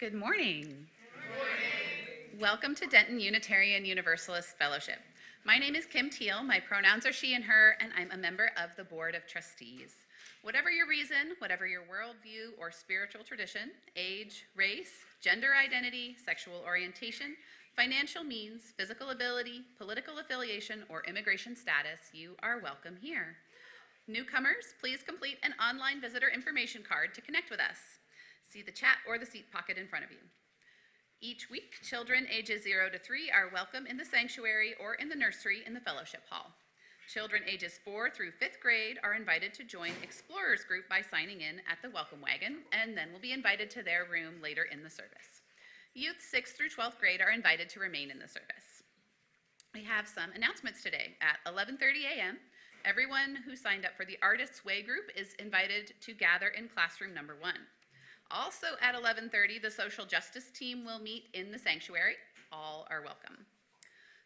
Good morning. Welcome to Denton Unitarian Universalist Fellowship. My name is Kim Teal, my pronouns are she and her, and I'm a member of the Board of Trustees. Whatever your reason, whatever your worldview or spiritual tradition, age, race, gender identity, sexual orientation, financial means, physical ability, political affiliation, or immigration status, you are welcome here. Newcomers, please complete an online visitor information card to connect with us. See the chat or the seat pocket in front of you. Each week, children ages 0 to 3 are welcome in the sanctuary or in the nursery in the fellowship hall. Children ages 4 through 5th grade are invited to join Explorers Group by signing in at the Welcome Wagon, and then will be invited to their room later in the service. Youth 6th through 12th grade are invited to remain in the service. We have some announcements today. At 11:30 a.m., everyone who signed up for the Artists Way group is invited to gather in classroom number 1. Also at 11:30, the social justice team will meet in the sanctuary. All are welcome.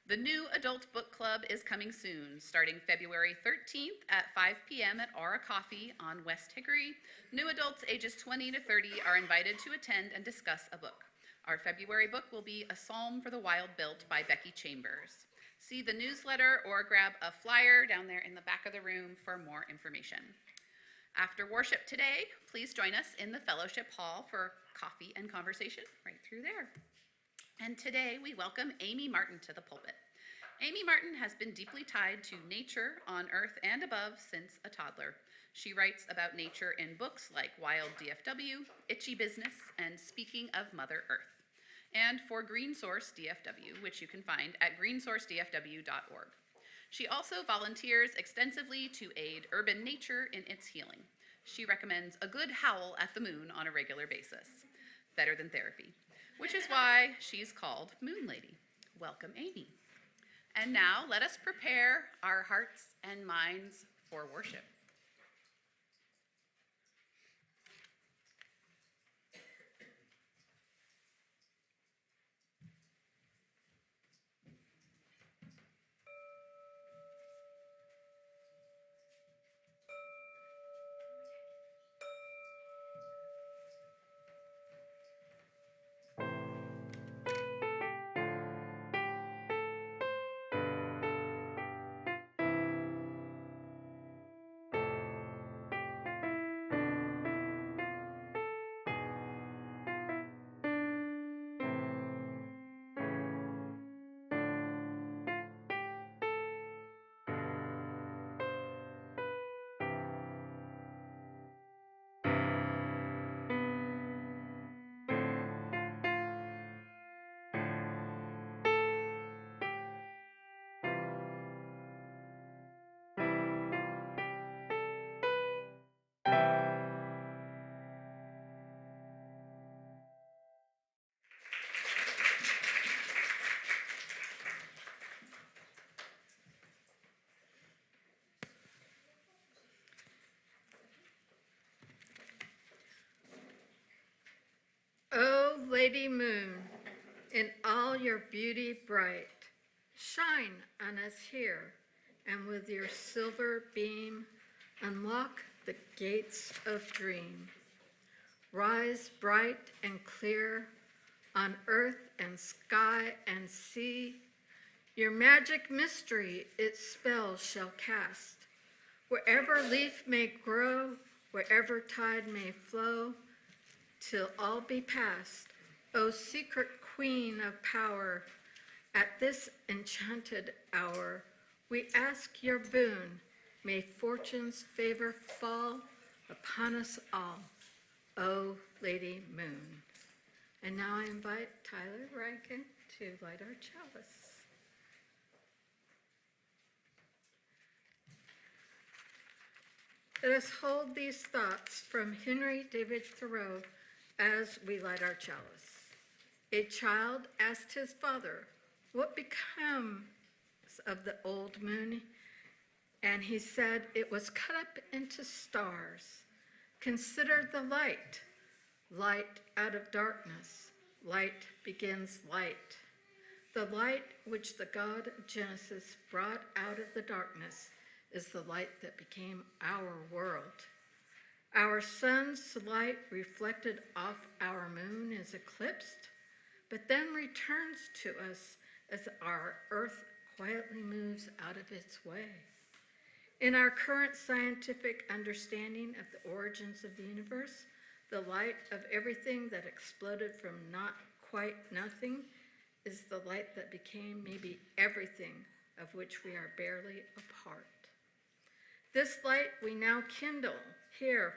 The new adult book club is coming soon, starting February 13th at 5 p.m. at Aura Coffee on West Hickory. New adults ages 20 to 30 are invited to attend and discuss a book. Our February book will be A Psalm for the Wild Built by Becky Chambers. See the newsletter or grab a flyer down there in the back of the room for more information. After worship today, please join us in the fellowship hall for coffee and conversation right through there. And today we welcome Amy Martin to the pulpit. Amy Martin has been deeply tied to nature on earth and above since a toddler. She writes about nature in books like Wild DFW, Itchy Business, and Speaking of Mother Earth, and for Green Source DFW, which you can find at greensourcedfw.org. She also volunteers extensively to aid urban nature in its healing. She recommends a good howl at the moon on a regular basis. Better than therapy, which is why she's called Moonlady. Welcome, Amy. And now let us prepare our hearts and minds for worship. O Lady Moon, in all your beauty bright, shine on us here, and with your silver beam, unlock the gates of dream. Rise bright and clear on earth and sky and sea. Your magic mystery its spell shall cast. Wherever leaf may grow, wherever tide may flow, till all be past, O secret queen of power, at this enchanted hour, we ask your boon. May fortune's favor fall upon us all, O Lady Moon. And now I invite Tyler Rankin to light our chalice. Let us hold these thoughts from Henry David Thoreau as we light our chalice. A child asked his father, "What becomes of the old moon?" And he said, "It was cut up into stars. Consider the light. Light out of darkness. Light begins light. The light which the God of Genesis brought out of the darkness is the light that became our world. Our sun's light reflected off our moon is eclipsed, but then returns to us as our earth quietly moves out of its way. In our current scientific understanding of the origins of the universe, the light of everything that exploded from not quite nothing is the light that became maybe everything of which we are barely a part. This light we now kindle here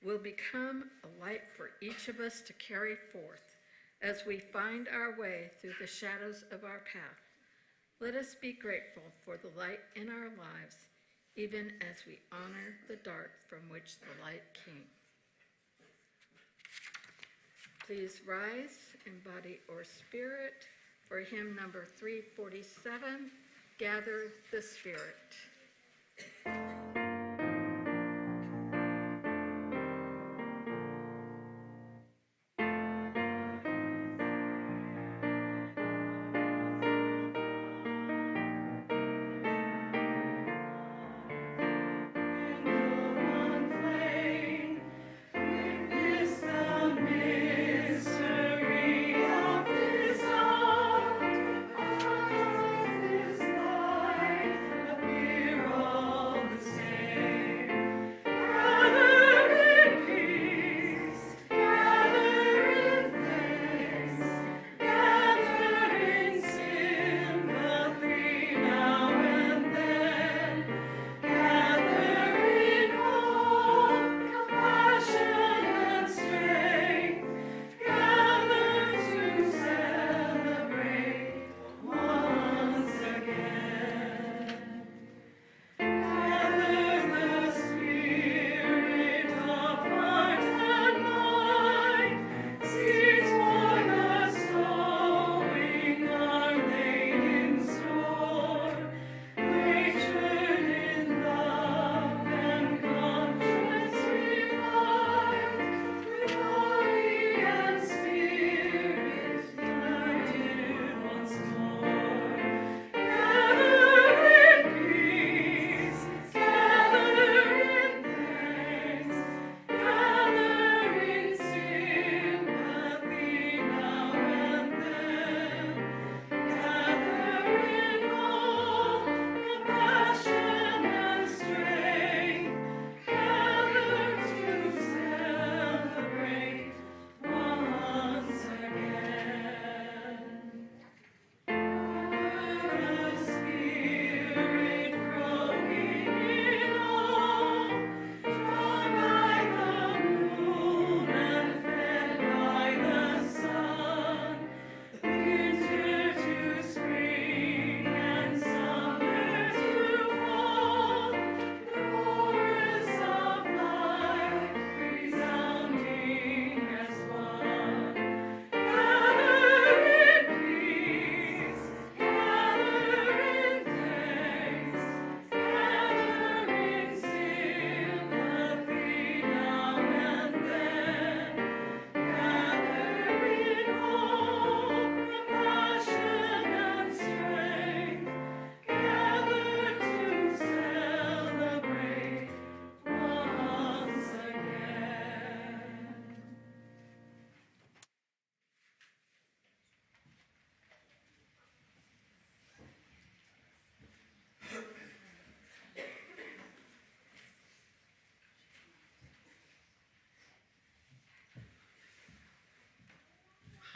will become a light for each of us to carry forth as we find our way through the shadows of our path. Let us be grateful for the light in our lives, even as we honor the dark from which the light came. Please rise in body or spirit for hymn number 347, Gather the Spirit.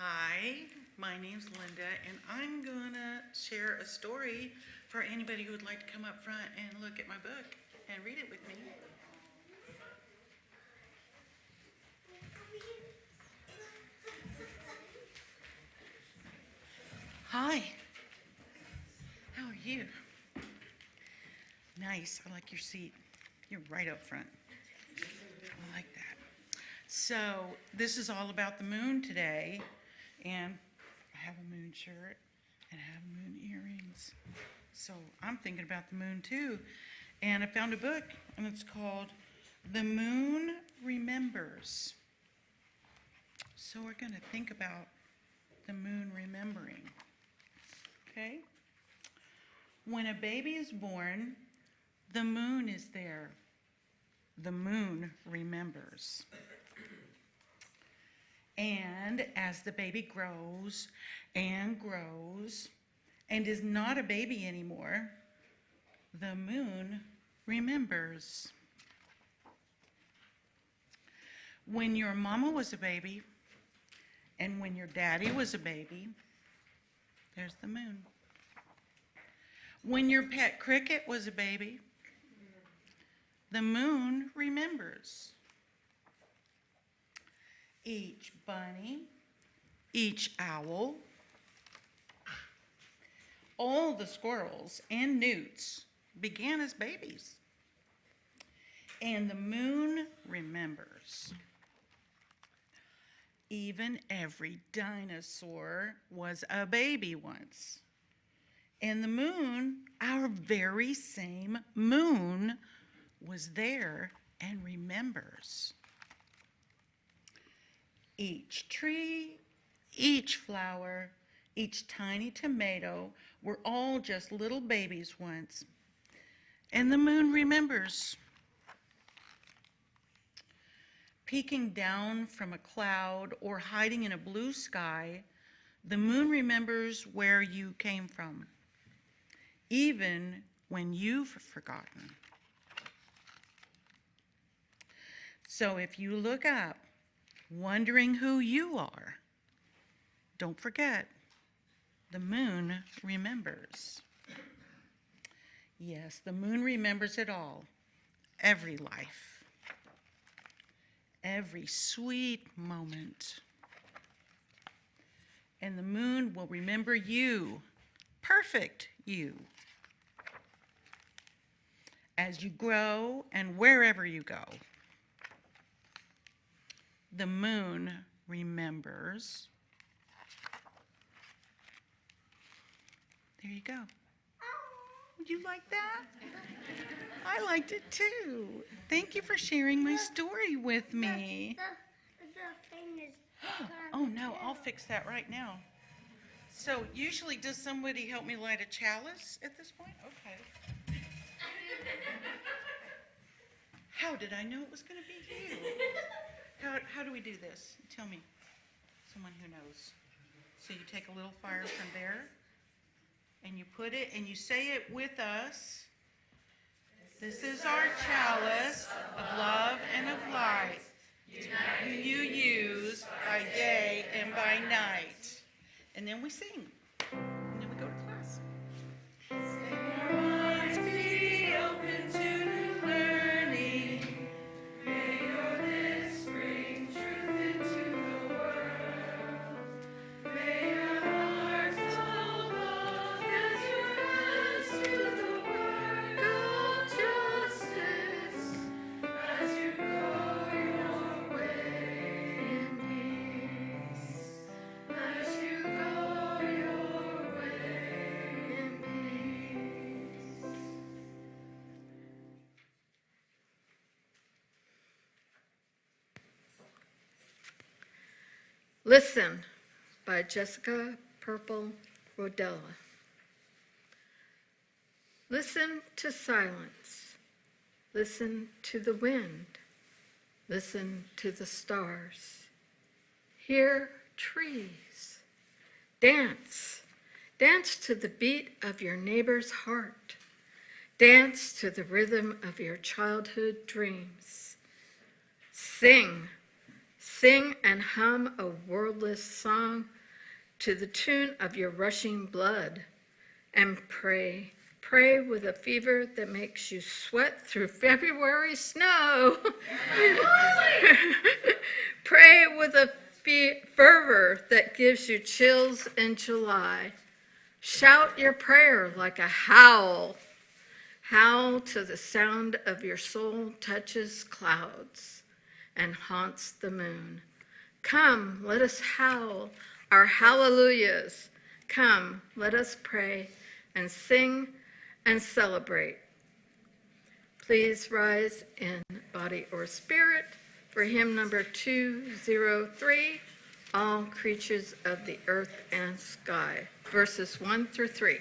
Hi, my name's Linda, and I'm gonna share a story for anybody who would like to come up front and look at my book and read it with me. Hi, how are you? Nice, I like your seat. You're right up front. I like that. So this is all about the moon today, and I have a moon shirt and I have moon earrings. So I'm thinking about the moon too. And I found a book, and it's called The Moon Remembers. So we're going to think about the moon remembering. Okay? When a baby is born, the moon is there. the moon remembers. And as the baby grows and grows and is not a baby anymore, the moon remembers. When your mama was a baby and when your daddy was a baby, there's the moon. When your pet cricket was a baby, the moon remembers. Each bunny, each owl, all the squirrels and newts began as babies. And the moon remembers. Even every dinosaur was a baby once. And the moon, our very same moon, was there and remembers. Each tree, each flower, each tiny tomato were all just little babies once. And the moon remembers. Peeking down from a cloud or hiding in a blue sky, the moon remembers where you came from, even when you've forgotten. So if you look up, wondering who you are, don't forget, the moon remembers. Yes, the moon remembers it all, every life, every sweet moment. And the moon will remember you, perfect you, as you grow and wherever you go. The moon remembers. There you go. Would you like that? I liked it too. Thank you for sharing my story with me. The thing is Oh no, I'll fix that right now. So usually does somebody help me light a chalice at this point? Okay. How did I know it was going to be you? How do we do this? Tell me. Someone who knows. So you take a little fire from there, and you put it, and you say it with us. This is our chalice of love and of light, who you use by day and by night. And then we sing. And then we go to class. Hearts be open to new learning. May your lips bring truth into the world. May your heart flow long as your hands to the work of justice, as you go your way in peace, as you go your way in peace. Listen by Jessica Purple Rodella. Listen to silence. Listen to the wind. Listen to the stars. Hear trees. Dance. Dance to the beat of your neighbor's heart. Dance to the rhythm of your childhood dreams. Sing. Sing and hum a wordless song to the tune of your rushing blood. And pray. Pray with a fever that makes you sweat through February snow. Pray with a fervor that gives you chills in July. Shout your prayer like a howl. Howl till the sound of your soul touches clouds and haunts the moon. Come, let us howl our hallelujahs. Come, let us pray and sing and celebrate. Please rise in body or spirit for hymn number 203, All Creatures of the Earth and Sky, verses 1 through 3.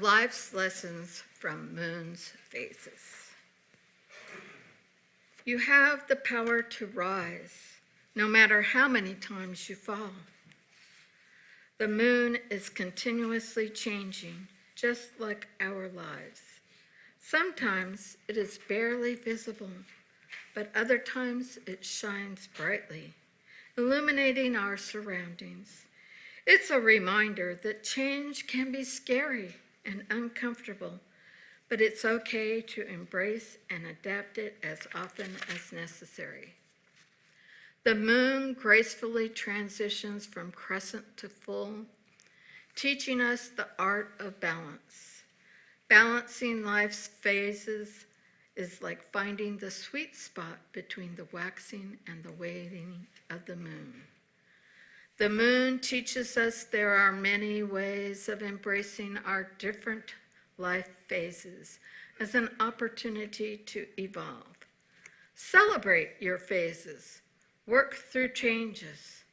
life's lessons from moon's phases. You have the power to rise, no matter how many times you fall. The moon is continuously changing, just like our lives. Sometimes it is barely visible, but other times it shines brightly, illuminating our surroundings. It's a reminder that change can be scary and uncomfortable, but it's okay to embrace and adapt it as often as necessary. The moon gracefully transitions from crescent to full, teaching us the art of balance. Balancing life's phases is like finding the sweet spot between the waxing and the waning of the moon. The moon teaches us there are many ways of embracing our different life phases as an opportunity to evolve. Celebrate your phases, work through changes,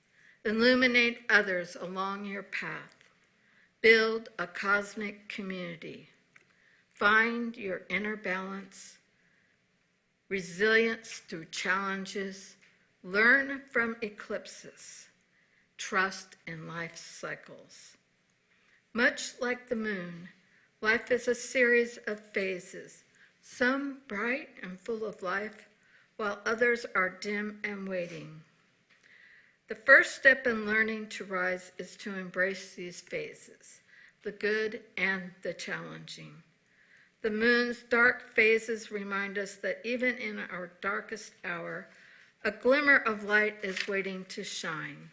illuminate others along your path, build a cosmic community, find your inner balance, resilience through challenges, learn from eclipses, trust in life cycles. Much like the moon, life is a series of phases, some bright and full of life, while others are dim and waiting. The first step in learning to rise is to embrace these phases, the good and the challenging. The moon's dark phases remind us that even in our darkest hour, a glimmer of light is waiting to shine.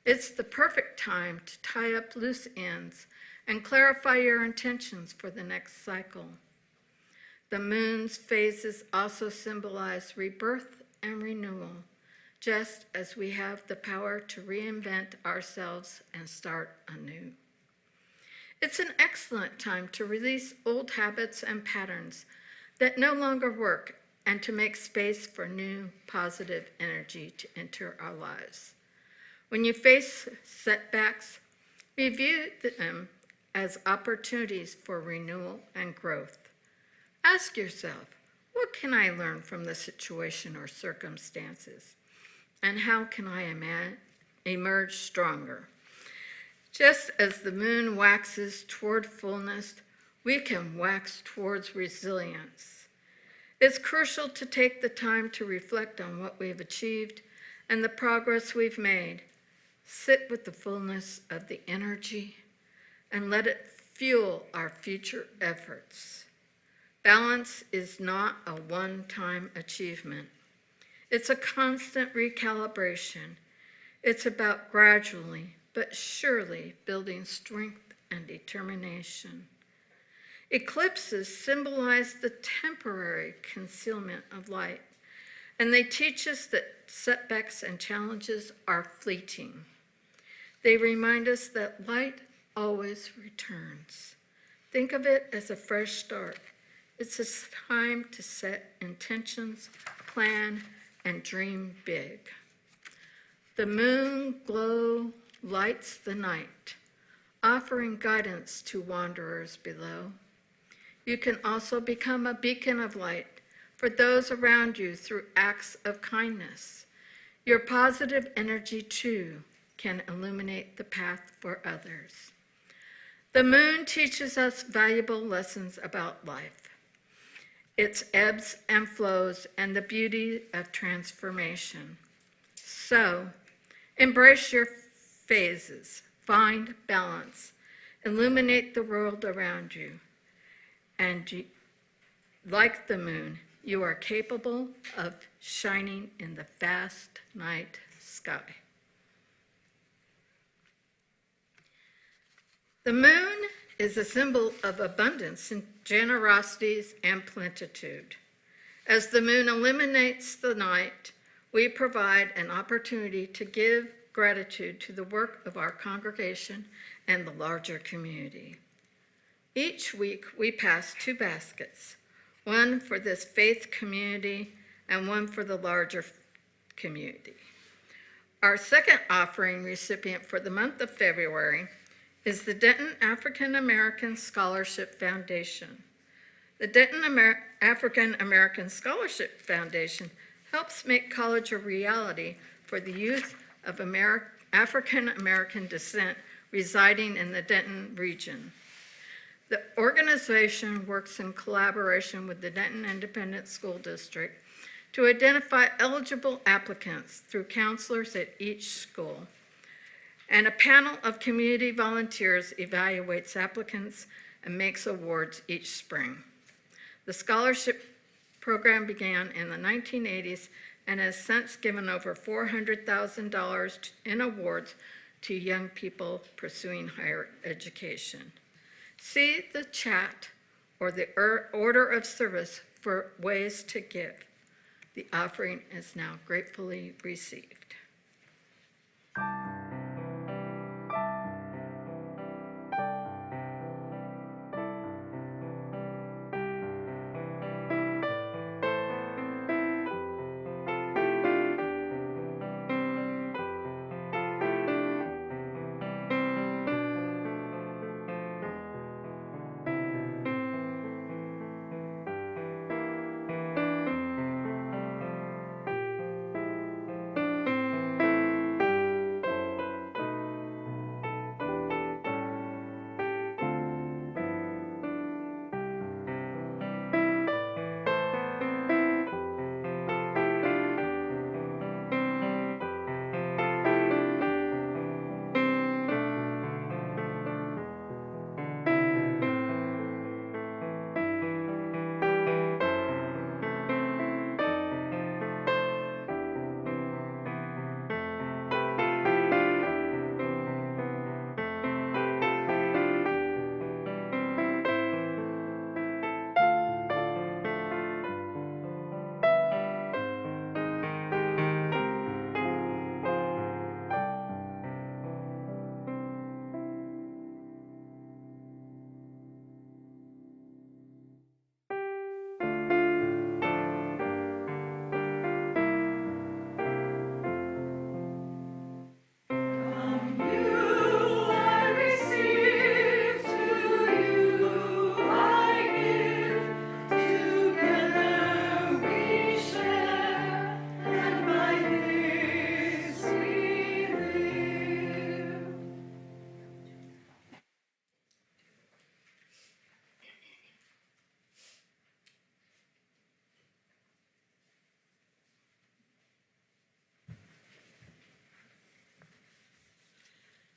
It's the perfect time to tie up loose ends and clarify your intentions for the next cycle. The moon's phases also symbolize rebirth and renewal, just as we have the power to reinvent ourselves and start anew. It's an excellent time to release old habits and patterns that no longer work and to make space for new positive energy to enter our lives. When you face setbacks, review them as opportunities for renewal and growth. Ask yourself, what can I learn from the situation or circumstances? And how can I emerge stronger? Just as the moon waxes toward fullness, we can wax towards resilience. It's crucial to take the time to reflect on what we've achieved and the progress we've made. Sit with the fullness of the energy and let it fuel our future efforts. Balance is not a one-time achievement. It's a constant recalibration. It's about gradually but surely building strength and determination. Eclipses symbolize the temporary concealment of light, and they teach us that setbacks and challenges are fleeting. They remind us that light always returns. Think of it as a fresh start. It's a time to set intentions, plan, and dream big. The moon glow lights the night, offering guidance to wanderers below. You can also become a beacon of light for those around you through acts of kindness. Your positive energy, too, can illuminate the path for others. The moon teaches us valuable lessons about life, its ebbs and flows, and the beauty of transformation. So, embrace your phases, find balance, illuminate the world around you, and like the moon, you are capable of shining in the vast night sky. The moon is a symbol of abundance and generosities and plenitude. As the moon illuminates the night, we provide an opportunity to give gratitude to the work of our congregation and the larger community. Each week, we pass 2 baskets, one for this faith community and one for the larger community. Our second offering recipient for the month of February is the Denton African American Scholarship Foundation. The Denton African American Scholarship Foundation helps make college a reality for the youth of African American descent residing in the Denton region. The organization works in collaboration with the Denton Independent School District to identify eligible applicants through counselors at each school. And a panel of community volunteers evaluates applicants and makes awards each spring. The scholarship program began in the 1980s and has since given over $400,000 in awards to young people pursuing higher education. See the chat or the order of service for ways to give. The offering is now gratefully received.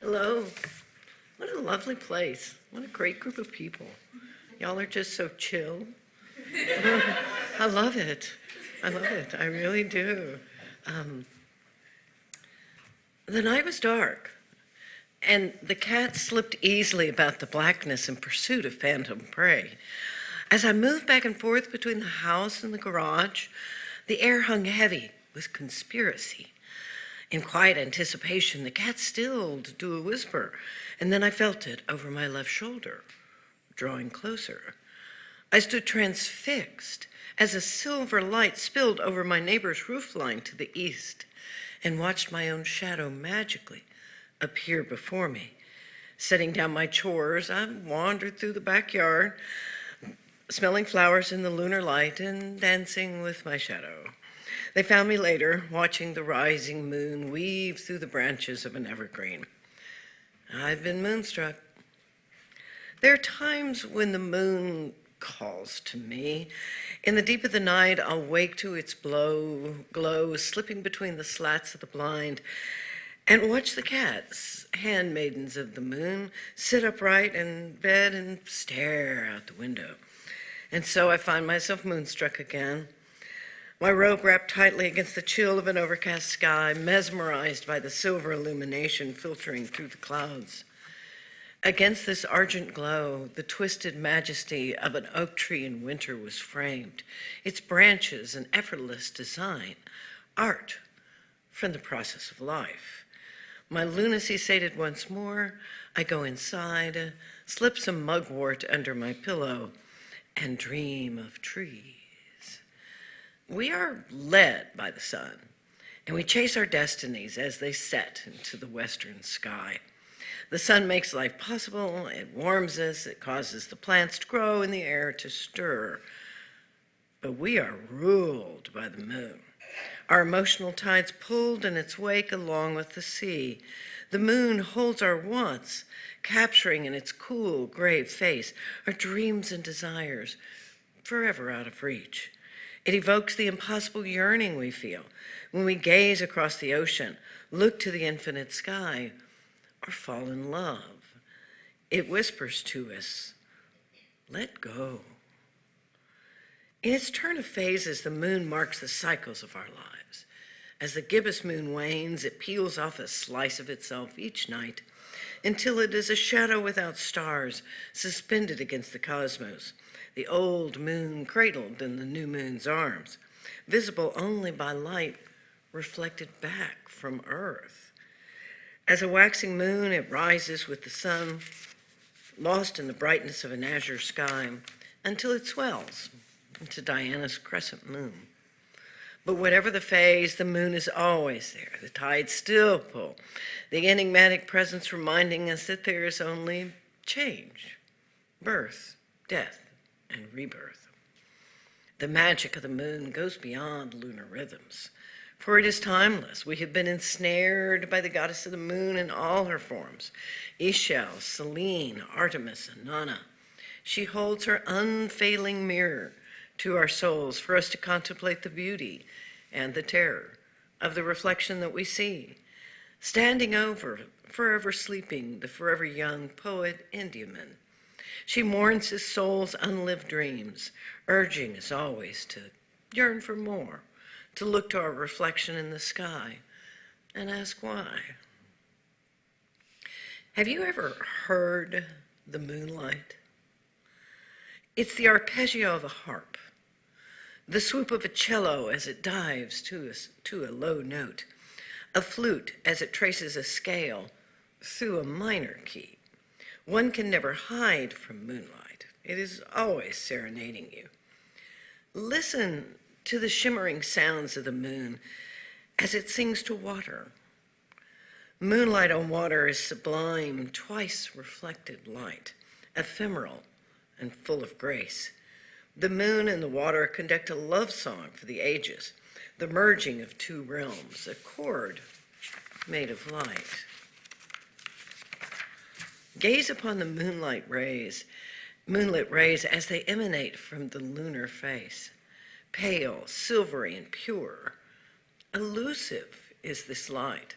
Hello. What a lovely place. What a great group of people. Y'all are just so chill. I love it. I love it. I really do. The night was dark, and the cat slipped easily about the blackness in pursuit of phantom prey. As I moved back and forth between the house and the garage, the air hung heavy with conspiracy. In quiet anticipation, the cat stilled to a whisper, and then I felt it over my left shoulder, drawing closer. I stood transfixed as a silver light spilled over my neighbor's roofline to the east and watched my own shadow magically appear before me. Setting down my chores, I wandered through the backyard, smelling flowers in the lunar light and dancing with my shadow. They found me later, watching the rising moon weave through the branches of an evergreen. I've been moonstruck. There are times when the moon calls to me. In the deep of the night, I'll wake to its glow slipping between the slats of the blind and watch the cats, handmaidens of the moon, sit upright in bed and stare out the window. And so I find myself moonstruck again. My robe wrapped tightly against the chill of an overcast sky, mesmerized by the silver illumination filtering through the clouds. Against this argent glow, the twisted majesty of an oak tree in winter was framed, its branches an effortless design, art from the process of life. My lunacy sated once more, I go inside, slip some mugwort under my pillow, and dream of trees. We are led by the sun, and we chase our destinies as they set into the western sky. The sun makes life possible, it warms us, it causes the plants to grow and the air to stir. But we are ruled by the moon. Our emotional tides pulled in its wake along with the sea. The moon holds our wants, capturing in its cool gray face our dreams and desires, forever out of reach. It evokes the impossible yearning we feel when we gaze across the ocean, look to the infinite sky, or fall in love. It whispers to us, let go. In its turn of phases, the moon marks the cycles of our lives. As the gibbous moon wanes, it peels off a slice of itself each night until it is a shadow without stars suspended against the cosmos, the old moon cradled in the new moon's arms, visible only by light reflected back from Earth. As a waxing moon, it rises with the sun, lost in the brightness of an azure sky, until it swells into Diana's crescent moon. But whatever the phase, the moon is always there. The tides still pull, the enigmatic presence reminding us that there is only change, birth, death, and rebirth. The magic of the moon goes beyond lunar rhythms, for it is timeless. We have been ensnared by the goddess of the moon in all her forms, Ishel, Selene, Artemis, and Nana. She holds her unfailing mirror to our souls for us to contemplate the beauty and the terror of the reflection that we see, standing over, forever sleeping, the forever young poet Indiaman. She mourns his soul's unlived dreams, urging us always to yearn for more, to look to our reflection in the sky and ask why. Have you ever heard the moonlight? It's the arpeggio of a harp, the swoop of a cello as it dives to a low note, a flute as it traces a scale through a minor key. One can never hide from moonlight. It is always serenading you. Listen to the shimmering sounds of the moon as it sings to water. Moonlight on water is sublime, twice reflected light, ephemeral and full of grace. The moon and the water conduct a love song for the ages, the merging of two realms, a chord made of light. Gaze upon the moonlit rays as they emanate from the lunar face. Pale, silvery, and pure. Elusive is this light,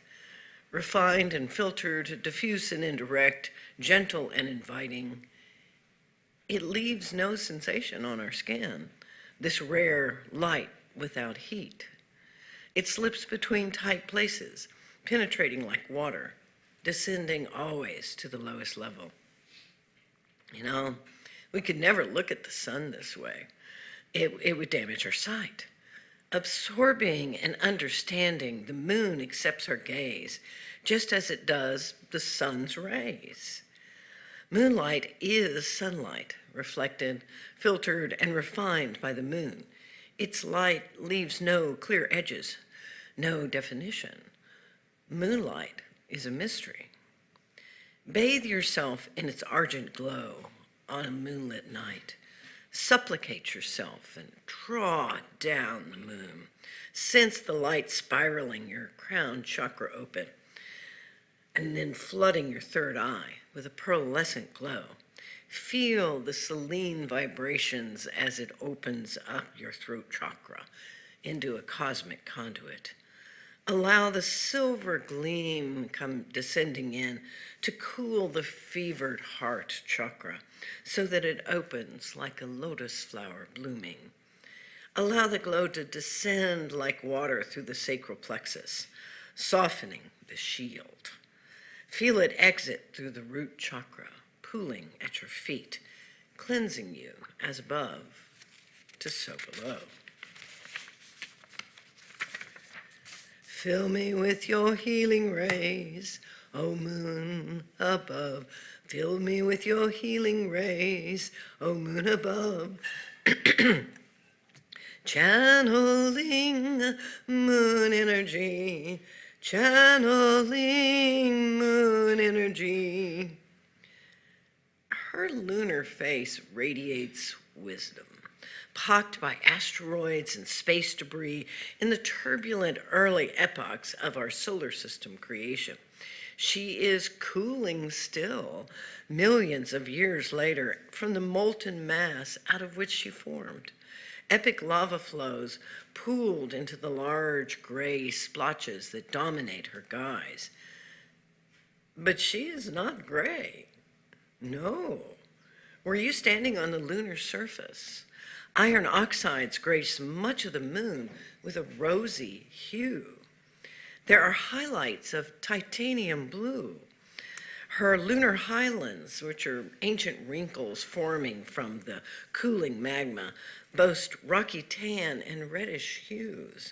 refined and filtered, diffuse and indirect, gentle and inviting. It leaves no sensation on our skin, this rare light without heat. It slips between tight places, penetrating like water, descending always to the lowest level. You know, we could never look at the sun this way. It would damage our sight. Absorbing and understanding, the moon accepts our gaze, just as it does the sun's rays. Moonlight is sunlight, reflected, filtered, and refined by the moon. Its light leaves no clear edges, no definition. Moonlight is a mystery. Bathe yourself in its argent glow on a moonlit night. Supplicate yourself and draw down the moon. Sense the light spiraling your crown chakra open and then flooding your third eye with a pearlescent glow. Feel the Selene vibrations as it opens up your throat chakra into a cosmic conduit. Allow the silver gleam come descending in to cool the fevered heart chakra so that it opens like a lotus flower blooming. Allow the glow to descend like water through the sacral plexus, softening the shield. Feel it exit through the root chakra, pooling at your feet, cleansing you as above to so below. Fill me with your healing rays, O moon above. Fill me with your healing rays, O moon above. Channeling moon energy, channeling moon energy. Her lunar face radiates wisdom, pocked by asteroids and space debris in the turbulent early epochs of our solar system creation. She is cooling still, millions of years later, from the molten mass out of which she formed. Epic lava flows pooled into the large gray splotches that dominate her guise. But she is not gray. No. Were you standing on the lunar surface? Iron oxides grace much of the moon with a rosy hue. There are highlights of titanium blue. Her lunar highlands, which are ancient wrinkles forming from the cooling magma, boast rocky tan and reddish hues.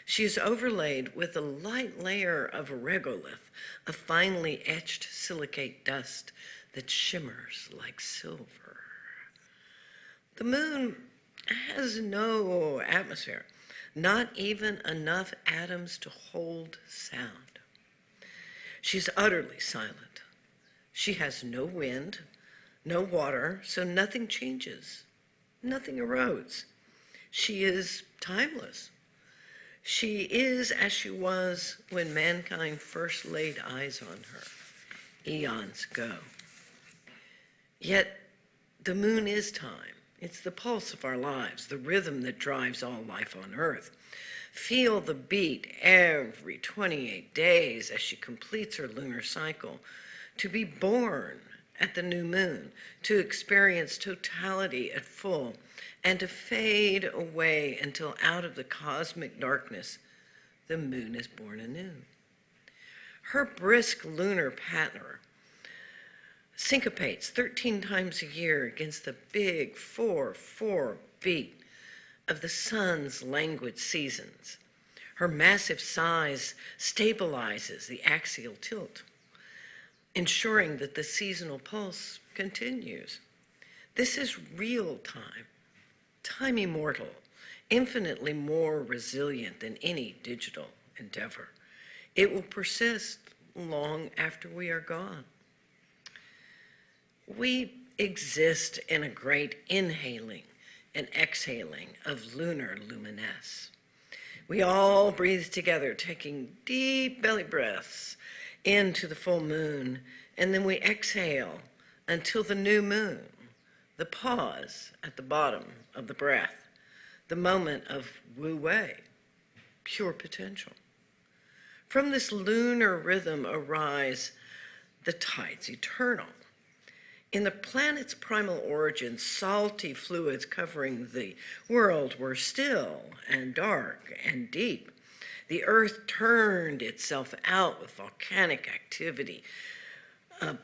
She is overlaid with a light layer of regolith, a finely etched silicate dust that shimmers like silver. The moon has no atmosphere, not even enough atoms to hold sound. She's utterly silent. She has no wind, no water, so nothing changes, nothing erodes. She is timeless. She is as she was when mankind first laid eyes on her, eons ago. Yet the moon is time. It's the pulse of our lives, the rhythm that drives all life on Earth. Feel the beat every 28 days as she completes her lunar cycle. To be born at the new moon, to experience totality at full, and to fade away until out of the cosmic darkness, the moon is born anew. Her brisk lunar pattern syncopates 13 times a year against the big 4/4 beat of the sun's languid seasons. Her massive size stabilizes the axial tilt, ensuring that the seasonal pulse continues. This is real time, time immortal, infinitely more resilient than any digital endeavor. It will persist long after we are gone. We exist in a great inhaling and exhaling of lunar luminesse. We all breathe together, taking deep belly breaths into the full moon, and then we exhale until the new moon, the pause at the bottom of the breath, the moment of wu-wei, pure potential. From this lunar rhythm arise the tides eternal. In the planet's primal origin, salty fluids covering the world were still and dark and deep. The earth turned itself out with volcanic activity,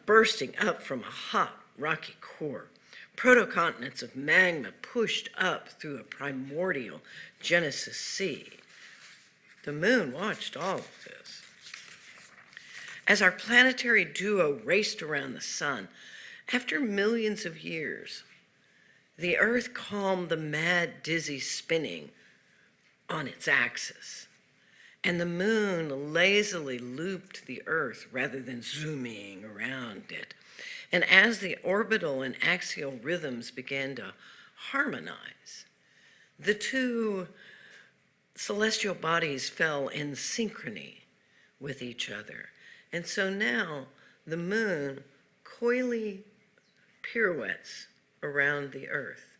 bursting up from a hot, rocky core. Protocontinents of magma pushed up through a primordial Genesis sea. The moon watched all of this. As our planetary duo raced around the sun, after millions of years, the earth calmed the mad, dizzy spinning on its axis, and the moon lazily looped the earth rather than zooming around it. And as the orbital and axial rhythms began to harmonize, the two celestial bodies fell in synchrony with each other. And so now the moon coyly pirouettes around the earth,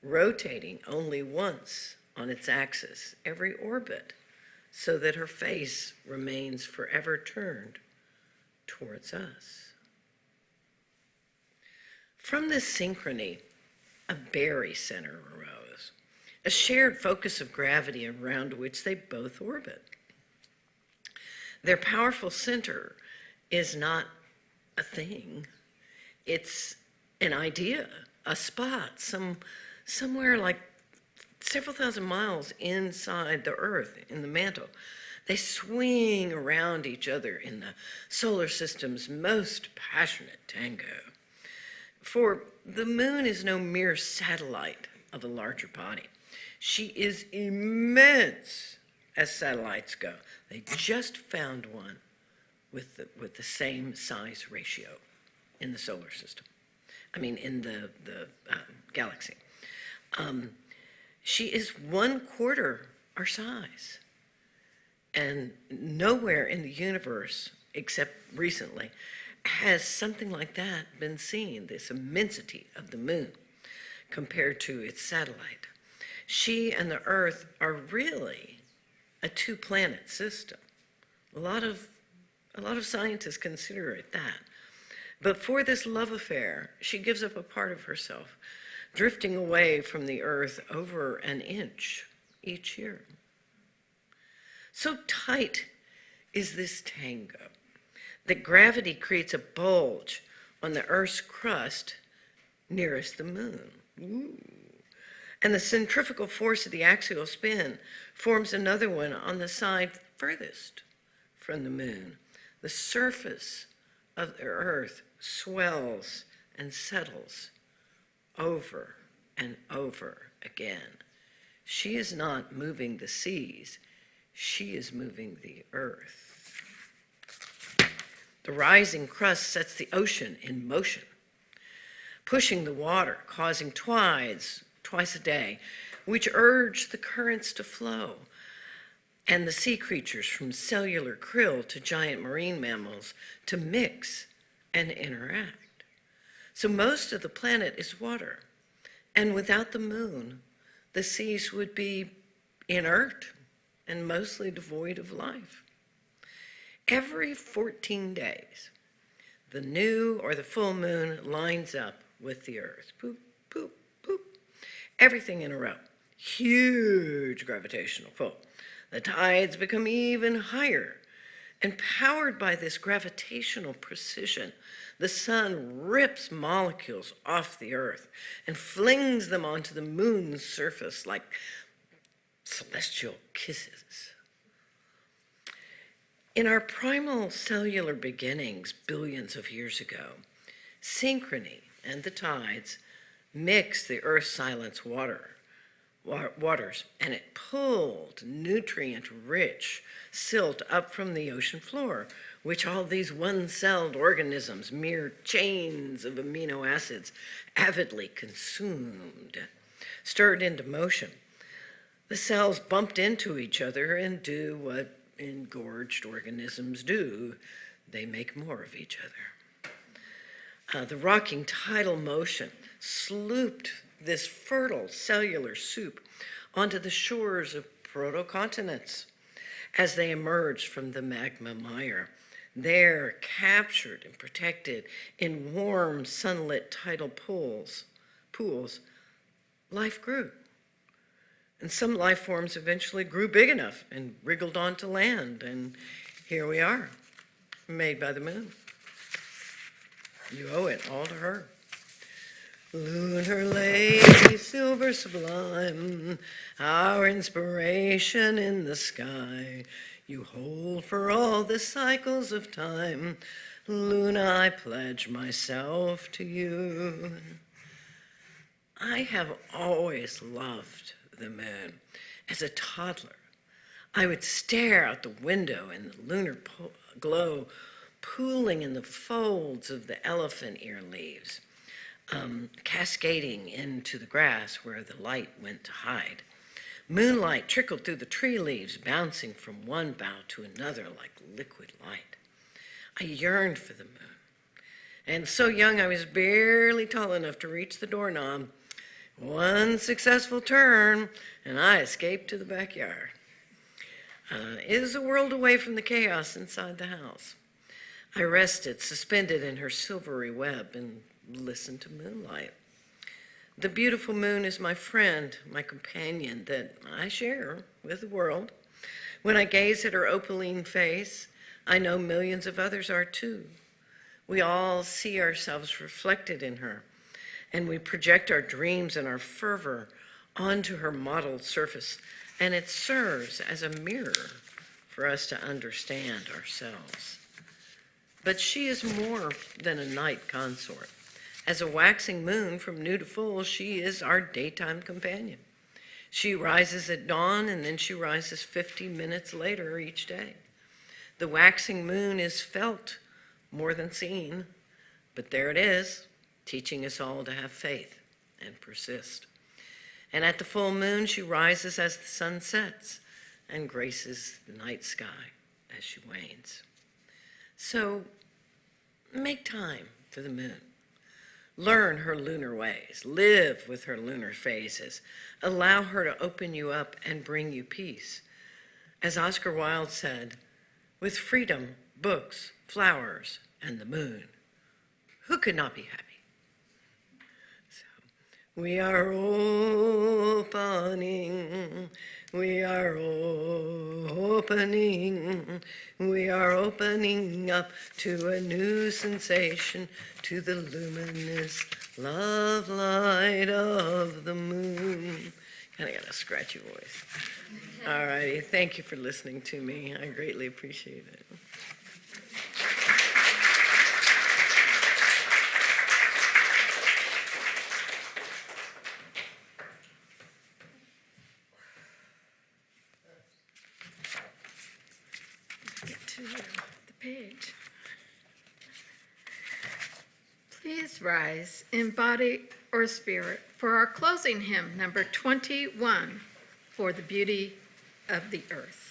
rotating only once on its axis every orbit, so that her face remains forever turned towards us. From this synchrony, a barycenter arose, a shared focus of gravity around which they both orbit. Their powerful center is not a thing. It's an idea, a spot, somewhere like several thousand miles inside the earth, in the mantle. They swing around each other in the solar system's most passionate tango. For the moon is no mere satellite of a larger body. She is immense as satellites go. They just found one with the same size ratio in the solar system. I mean, in the galaxy. She is 1/4 our size. And nowhere in the universe, except recently, has something like that been seen, this immensity of the moon compared to its satellite. She and the Earth are really a two-planet system. A lot of scientists consider it that. But for this love affair, she gives up a part of herself, drifting away from the Earth over an inch each year. So tight is this tango that gravity creates a bulge on the Earth's crust nearest the moon. Ooh. And the centrifugal force of the axial spin forms another one on the side furthest from the moon. The surface of the Earth swells and settles over and over again. She is not moving the seas, she is moving the Earth. The rising crust sets the ocean in motion, pushing the water, causing tides twice a day, which urge the currents to flow, and the sea creatures from cellular krill to giant marine mammals to mix and interact. So most of the planet is water, and without the moon, the seas would be inert and mostly devoid of life. Every 14 days, the new or the full moon lines up with the Earth. Boop, boop, boop. Everything in a row. Huge gravitational pull. The tides become even higher. And powered by this gravitational precision, the sun rips molecules off the Earth and flings them onto the moon's surface like celestial kisses. In our primal cellular beginnings billions of years ago, synchrony and the tides mixed the Earth's silent waters, and it pulled nutrient-rich silt up from the ocean floor, which all these one-celled organisms, mere chains of amino acids, avidly consumed, stirred into motion. The cells bumped into each other and do what engorged organisms do. They make more of each other. The rocking tidal motion slooped this fertile cellular soup onto the shores of protocontinents as they emerged from the magma mire. There, captured and protected in warm, sunlit tidal pools, life grew. And some life forms eventually grew big enough and wriggled onto land, and here we are, made by the moon. You owe it all to her. Lunar lady, silver sublime, our inspiration in the sky. You hold for all the cycles of time. Luna, I pledge myself to you. I have always loved the moon. As a toddler, I would stare out the window in the lunar glow pooling in the folds of the elephant ear leaves, cascading into the grass where the light went to hide. Moonlight trickled through the tree leaves, bouncing from one bough to another like liquid light. I yearned for the moon. And so young, I was barely tall enough to reach the doorknob. One successful turn, and I escaped to the backyard. It is a world away from the chaos inside the house. I rested, suspended in her silvery web, and listened to moonlight. The beautiful moon is my friend, my companion that I share with the world. When I gaze at her opaline face, I know millions of others are too. We all see ourselves reflected in her, and we project our dreams and our fervor onto her mottled surface, and it serves as a mirror for us to understand ourselves. But she is more than a night consort. As a waxing moon from new to full, she is our daytime companion. She rises at dawn and then she rises 50 minutes later each day. The waxing moon is felt more than seen, but there it is, teaching us all to have faith and persist. And at the full moon, she rises as the sun sets and graces the night sky as she wanes. So make time for the moon. Learn her lunar ways. Live with her lunar phases. Allow her to open you up and bring you peace. As Oscar Wilde said, with freedom, books, flowers, and the moon, who could not be happy? So, we are opening, we are opening, we are opening up to a new sensation, to the luminous love light of the moon. Kind of got a scratchy voice. All righty, thank you for listening to me. I greatly appreciate it. Get to the page. Please rise in body or spirit for our closing hymn, number 21, For the Beauty of the Earth.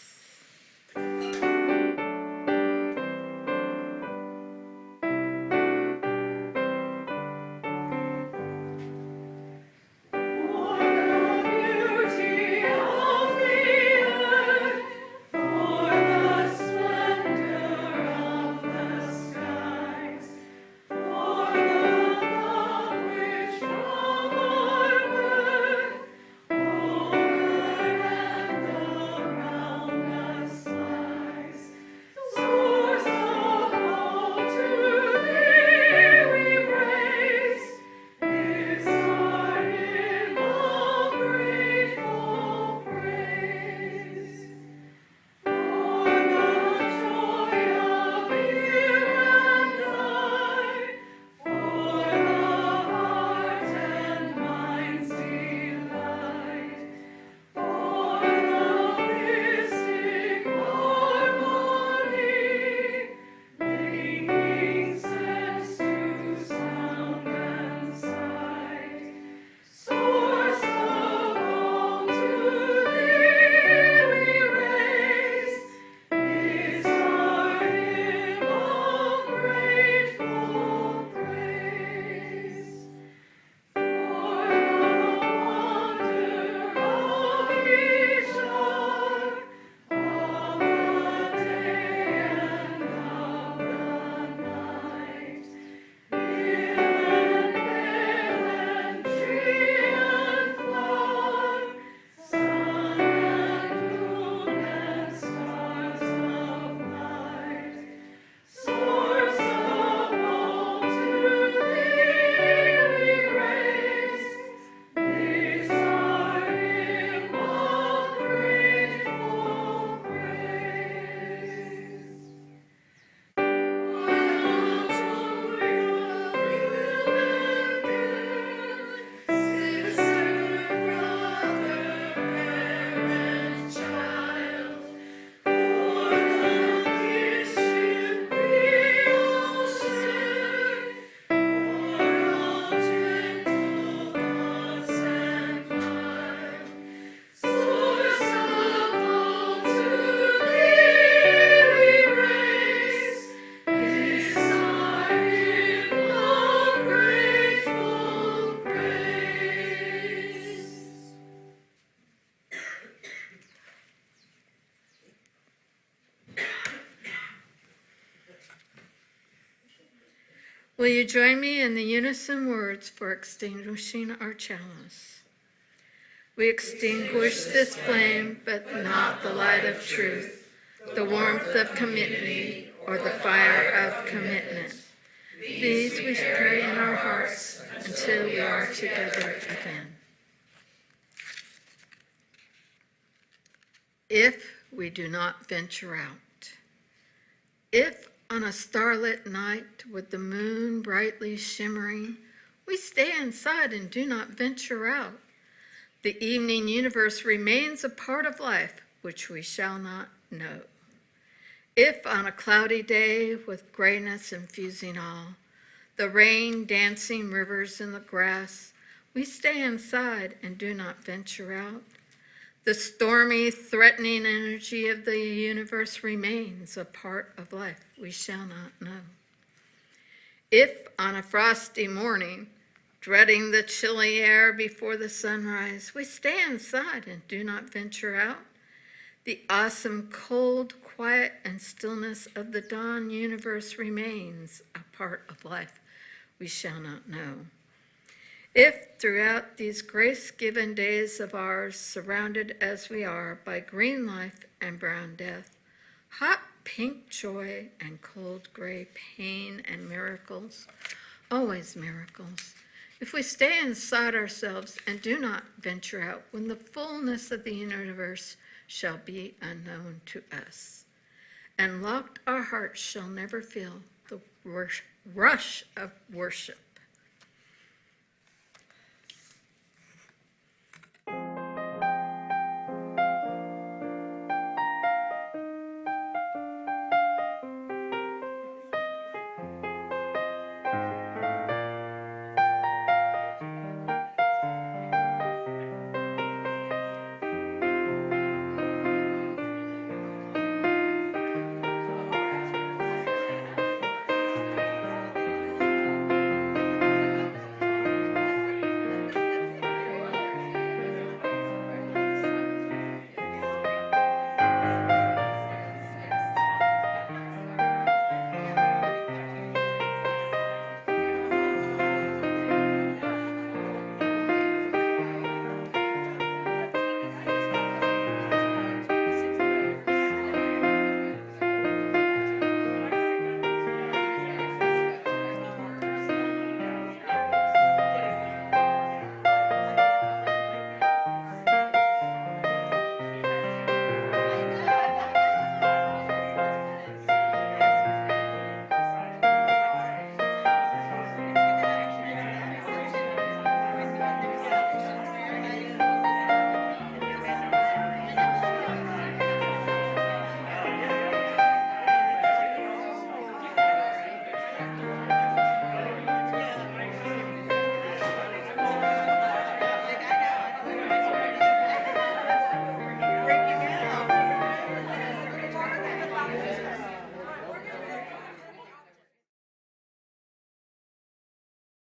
Will you join me in the unison words for extinguishing our chalice? We extinguish this flame, but not the light of truth, the warmth of community, or the fire of commitment. These we carry in our hearts until we are together again. If we do not venture out, if on a starlit night with the moon brightly shimmering, we stay inside and do not venture out, The evening universe remains a part of life which we shall not know. If on a cloudy day with grayness infusing all, the rain dancing rivers in the grass, we stay inside and do not venture out, the stormy, threatening energy of the universe remains a part of life we shall not know. If on a frosty morning, dreading the chilly air before the sunrise, we stay inside and do not venture out, the awesome cold, quiet, and stillness of the dawn universe remains a part of life we shall not know. If throughout these grace-given days of ours, surrounded as we are by green life and brown death, hot pink joy and cold gray pain and miracles, always miracles, if we stay inside ourselves and do not venture out when the fullness of the universe shall be unknown to us, and locked our hearts shall never feel the rush of worship